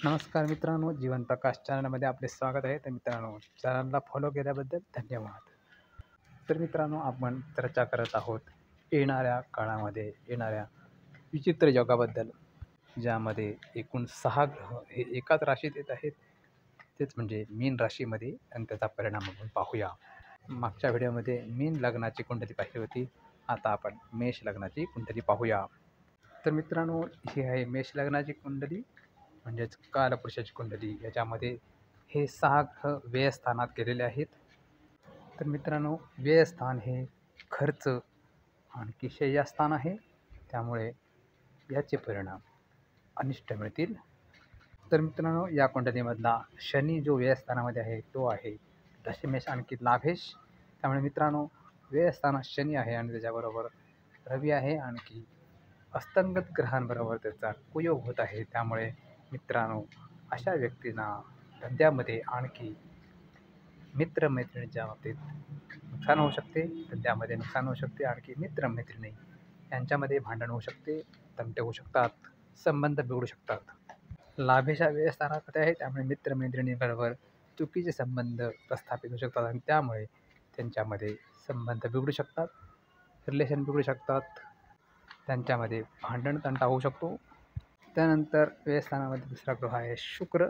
नमस्कार मित्रांनो, जीवन प्रकाश चॅनलमध्ये आपले स्वागत आहे. तर मित्रांनो, चॅनलला फॉलो केल्याबद्दल धन्यवाद. तर मित्रांनो, आपण चर्चा करत आहोत येणाऱ्या काळामध्ये येणाऱ्या विचित्र जगाबद्दल, ज्यामध्ये एकूण 6 ग्रह हे एकाच राशीत येत आहेत. तेच म्हणजे मीन राशीमध्ये, आणि त्याचा परिणाम आपण पाहूया. मागच्या व्हिडिओमध्ये मीन लग्नाची कुंडली पाहिली होती. आता आपण मेष लग्नाची कुंडली पाहूया. तर मित्रांनो, ही आहे मेष लग्नाची कुंडली, म्हणजेच कालपुरुषाची कुंडली. याच्यामध्ये हे 6 ग्रह व्ययस्थानात गेलेले आहेत. तर मित्रांनो, व्ययस्थान हे खर्च आणि शय्यास्थान आहे, त्यामुळे याचे परिणाम अनिष्ट मिळतील. तर मित्रांनो, या कुंडलीमधला शनी जो व्ययस्थानामध्ये आहे तो आहे दशमेश आणखी लाभेश. त्यामुळे मित्रांनो, व्ययस्थानात शनी आहे आणि त्याच्याबरोबर रवी आहे, आणखी अस्तंगत ग्रहांबरोबर त्याचा कुयोग होत आहे. त्यामुळे मित्रांनो, अशा व्यक्तींना धंद्यामध्ये आणखी मित्रमैत्रिणींच्या बाबतीत नुकसान होऊ शकते. धंद्यामध्ये नुकसान होऊ शकते, आणखी मित्रमैत्रिणी यांच्यामध्ये भांडण होऊ शकते, तंटे होऊ शकतात, संबंध बिघडू शकतात. लाभेशा व्ययस्थानामध्ये आहे, त्यामुळे मित्रमैत्रिणींबरोबर चुकीचे संबंध प्रस्थापित होऊ शकतात आणि त्यामुळे त्यांच्यामध्ये संबंध बिघडू शकतात, रिलेशन बिघडू शकतात, त्यांच्यामध्ये भांडण तंटा होऊ शकतो. त्यानंतर व्ययस्थानामध्ये दुसरा ग्रह आहे शुक्र,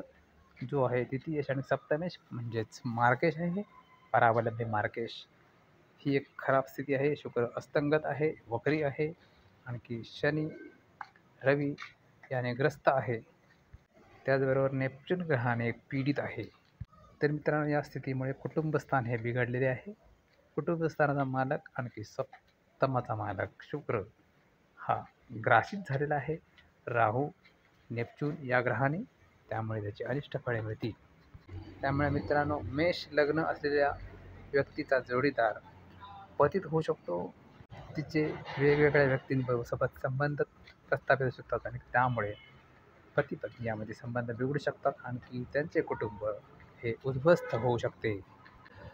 जो आहे द्वितीयेश आणि सप्तमेश, म्हणजेच मार्केश आहे. परावलंबी मार्केश ही एक खराब स्थिती आहे. शुक्र अस्तंगत आहे, वक्री आहे, आणखी शनी रवी याने ग्रस्त आहे. त्याचबरोबर नेपच्यून ग्रहाने पीडित आहे. तर मित्रांनो, या स्थितीमुळे कुटुंबस्थान हे बिघडलेले आहे. कुटुंबस्थानाचा मालक आणखी सप्तमाचा मालक शुक्र हा ग्रासित झालेला आहे राहू नेपच्यून या ग्रहाने, त्यामुळे त्याची अनिष्ट फळे मिळतील. त्यामुळे मित्रांनो, मेष लग्न असलेल्या व्यक्तीचा जोडीदार पतित होऊ शकतो. तिचे वेगवेगळ्या व्यक्तींसोबत संबंध प्रस्थापित होऊ शकतात आणि त्यामुळे पती पत्नी यामध्ये संबंध बिघडू शकतात, आणखी त्यांचे कुटुंब हे उद्ध्वस्त होऊ शकते.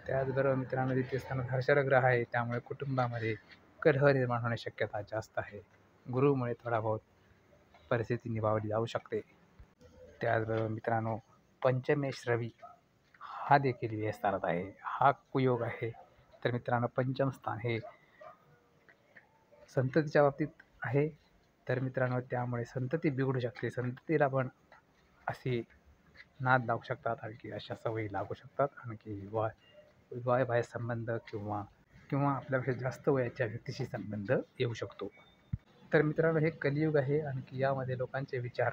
त्याचबरोबर मित्रांनो, द्वितीय स्थानात हर्षरग्रह आहे, त्यामुळे कुटुंबामध्ये कलह निर्माण होण्याची शक्यता जास्त आहे. गुरुमुळे थोडा बहुत परिस्थिती निभावली जाऊ शकते. त्याचबरोबर मित्रांनो, पंचमेश रवी हा देखील व्ययस्थानात आहे, हा कुयोग आहे. तर मित्रांनो, पंचम स्थान हे संततीच्या बाबतीत आहे. तर मित्रांनो, त्यामुळे संतती बिघडू शकते. संततीला पण अशी नाद लागू शकतात, आणखी अशा सवयी लागू शकतात, आणखी विवाहबाह्य संबंध किंवा आपल्यापेक्षा जास्त वयाच्या व्यक्तीशी संबंध येऊ शकतो. तर मित्रांनो, हे कलियुग आहे, आणखी यामध्ये लोकांचे विचार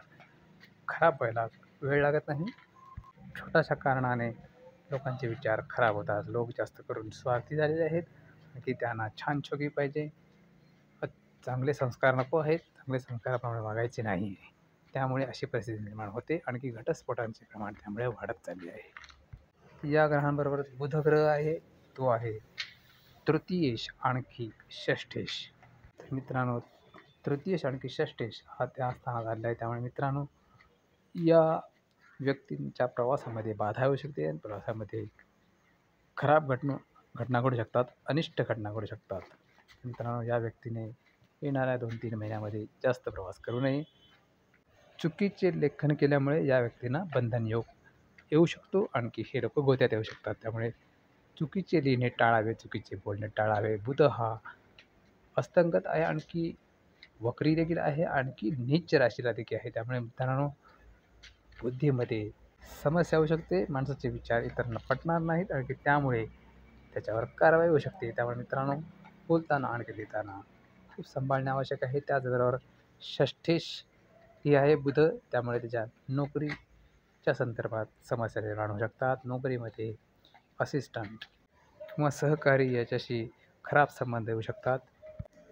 खराब व्हायला वेळ लागत नाही. छोट्याशा कारणाने लोकांचे विचार खराब होतात. लोक जास्त करून स्वार्थी झालेले आहेत, आणखी त्यांना छान छोकी पाहिजे, चांगले संस्कार नको आहेत, चांगले संस्काराप्रमाणे वागायचे नाही. त्यामुळे अशी परिस्थिती निर्माण होते, आणखी घटस्फोटांचे प्रमाण त्यामुळे वाढत चालले आहे. या ग्रहांबरोबरच बुध ग्रह आहे, तो आहे तृतीयेश आणखी षष्ठेश. तर मित्रांनो, तृतीयेश आणखी षष्ठेश हा त्या स्थानात आलेला आहे. त्यामुळे मित्रांनो, या व्यक्तींच्या प्रवासामध्ये बाधा येऊ शकते आणि प्रवासामध्ये खराब घटना घडू शकतात, अनिष्ट घटना घडू शकतात. मित्रांनो, या व्यक्तीने येणाऱ्या 2-3 महिन्यामध्ये जास्त प्रवास करू नये. चुकीचे लेखन केल्यामुळे या व्यक्तींना बंधन योग येऊ शकतो, आणखी हे लोक गोत्यात येऊ शकतात. त्यामुळे चुकीचे लिहिणे टाळावे, चुकीचे बोलणे टाळावे. बुध हा अस्तंगत आहे, आणखी वक्री देखील आहे, आणखी नीच राशीला देखील आहे. त्यामुळे मित्रांनो, बुद्धीमध्ये समस्या होऊ शकते, माणसाचे विचार इतरांना पटणार नाहीत, आणखी त्यामुळे त्याच्यावर कारवाई होऊ शकते. त्यामुळे मित्रांनो, बोलताना आणखी लिहिताना खूप सांभाळणे आवश्यक आहे. त्याचबरोबर षष्ठेश ही आहे बुध, त्यामुळे त्याच्या नोकरीच्या संदर्भात समस्या निर्माण होऊ शकतात. नोकरीमध्ये असिस्टंट किंवा सहकारी याच्याशी खराब संबंध येऊ शकतात,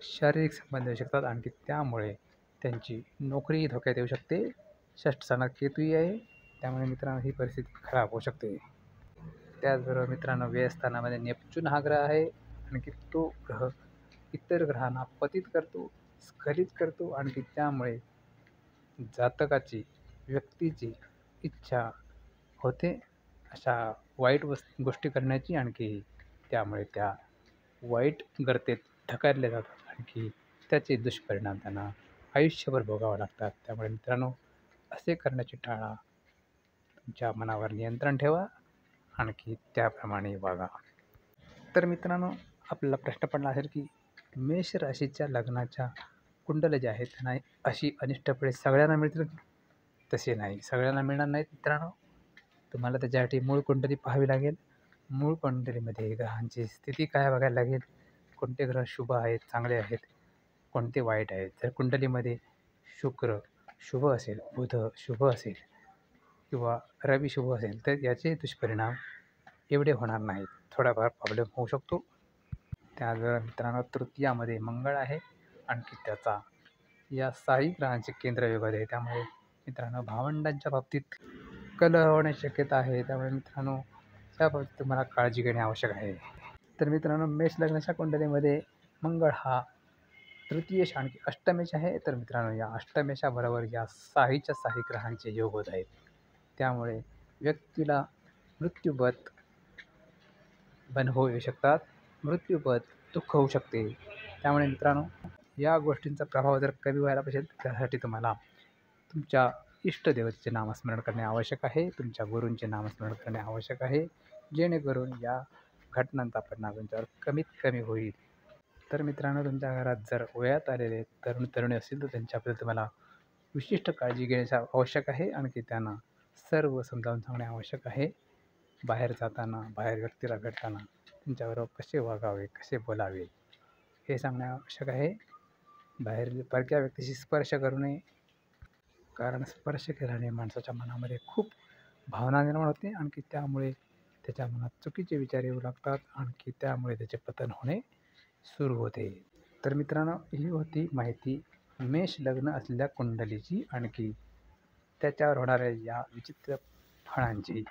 शारीरिक संबंध येऊ शकतात, आणखी त्यामुळे त्यांची नोकरी धोक्यात येऊ शकते. षष्ठ स्थानात केतूही आहे, त्यामुळे मित्रांनो, ही परिस्थिती खराब होऊ शकते. त्याचबरोबर मित्रांनो, व्ययस्थानामध्ये नेपच्यून हा ग्रह आहे, आणखी तो ग्रह इतर ग्रहांना पतित करतो, स्खलित करतो, आणखी त्यामुळे जातकाची व्यक्तीची इच्छा होते अशा वाईट गोष्टी करण्याची, आणखी त्यामुळे त्या वाईट गर्तेत ढकलले जातात, आणखी त्याचे दुष्परिणाम त्यांना आयुष्यभर भोगावे लागतात. त्यामुळे मित्रांनो, असे करण्याची टाळा. तुमच्या मनावर नियंत्रण ठेवा आणखी त्याप्रमाणे वागा. तर मित्रांनो, आपल्याला प्रश्न पडला असेल की मेष राशीच्या लग्नाच्या कुंडल्या ज्या आहेत त्यांना अशी अनिष्ट फळे सगळ्यांना मिळतील. तसे नाही, सगळ्यांना मिळणार नाहीत मित्रांनो. तुम्हाला त्याच्यासाठी मूळ कुंडली पाहावी लागेल. मूळ कुंडलीमध्ये ग्रहांची स्थिती काय बघायला लागेल. कोणते ग्रह शुभ आहेत, चांगले आहेत, कोणते वाईट आहेत. जर कुंडलीमध्ये शुक्र शुभ असेल, बुध शुभ असेल किंवा रवी शुभ असेल तर याचे दुष्परिणाम एवढे होणार नाहीत. थोडाफार प्रॉब्लेम होऊ शकतो. त्याचबरोबर मित्रांनो, तृतीयामध्ये मंगळ आहे, आणखी त्याचा या 6 ग्रहांचे केंद्रयोग आहे. त्यामुळे मित्रांनो, भावंडांच्या बाबतीत कलह होण्याची शक्यता आहे. त्यामुळे मित्रांनो, त्या बाबतीत तुम्हाला काळजी घेणे आवश्यक आहे. तर मित्रांनो, मेष लग्नाच्या कुंडलीमध्ये मंगळ हा तृतीयेश आणखी अष्टमेश आहे. तर मित्रांनो, या अष्टमेशाबरोबर या 6च्या 6 ग्रहांचे योग होत आहेत. त्यामुळे व्यक्तीला मृत्यूपथ बंद होऊ येऊ शकतात, मृत्यूपथ दुःख होऊ शकते. त्यामुळे मित्रांनो, या गोष्टींचा प्रभाव जर कमी व्हायला पाहिजे त्यासाठी तुम्हाला तुमच्या इष्टदेवतेचे नामस्मरण करणे आवश्यक आहे. तुमच्या गुरूंचे नामस्मरण करणे आवश्यक आहे, जेणेकरून या घटनांचा परिणाम तुमच्यावर कमीत कमी होईल. तर मित्रांनो, तुमच्या घरात जर वयात आलेले तरुण तरुणी असतील तर त्यांच्याबद्दल तुम्हाला विशिष्ट काळजी घेण्याची आवश्यक आहे. आणखी त्यांना सर्व समजावून सांगणे आवश्यक आहे. बाहेर जाताना, बाहेर व्यक्तीला भेटताना त्यांच्याबरोबर कसे वागावे, कसे बोलावे हे सांगणे आवश्यक आहे. बाहेर परक्या व्यक्तीशी स्पर्श करू नये, कारण स्पर्श केल्याने माणसाच्या मनामध्ये खूप भावना निर्माण होते. आणखी त्यामुळे त्याच्या मनात चुकीचे विचार येऊ लागतात. आणखी त्यामुळे त्याचे पतन होणे सुरू होते. तर मित्रांनो, ही होती माहिती मेष लग्न असलेल्या कुंडलीची, आणखी त्याच्यावर होणाऱ्या या विचित्र फळांची,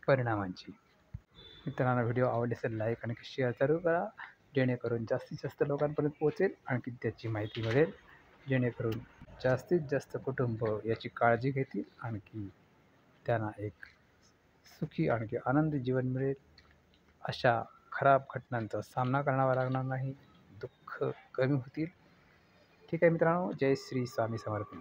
परिणामांची. मित्रांनो, व्हिडिओ आवडले असेल लाईक आणि शेअर जरूर करा, जेणेकरून जास्तीत जास्त लोकांपर्यंत पोहोचेल. आणखी त्याची माहिती मिळेल, जेणेकरून जास्तीत जास्त कुटुंब याची काळजी घेतील. आणखी त्यांना एक सुखी आणखी आनंदी जीवन मिळेल. अशा खराब घटनांचा सामना करावा लागणार नाही, दुःख कमी होतील. ठीक आहे मित्रांनो, जय श्री स्वामी समर्थ.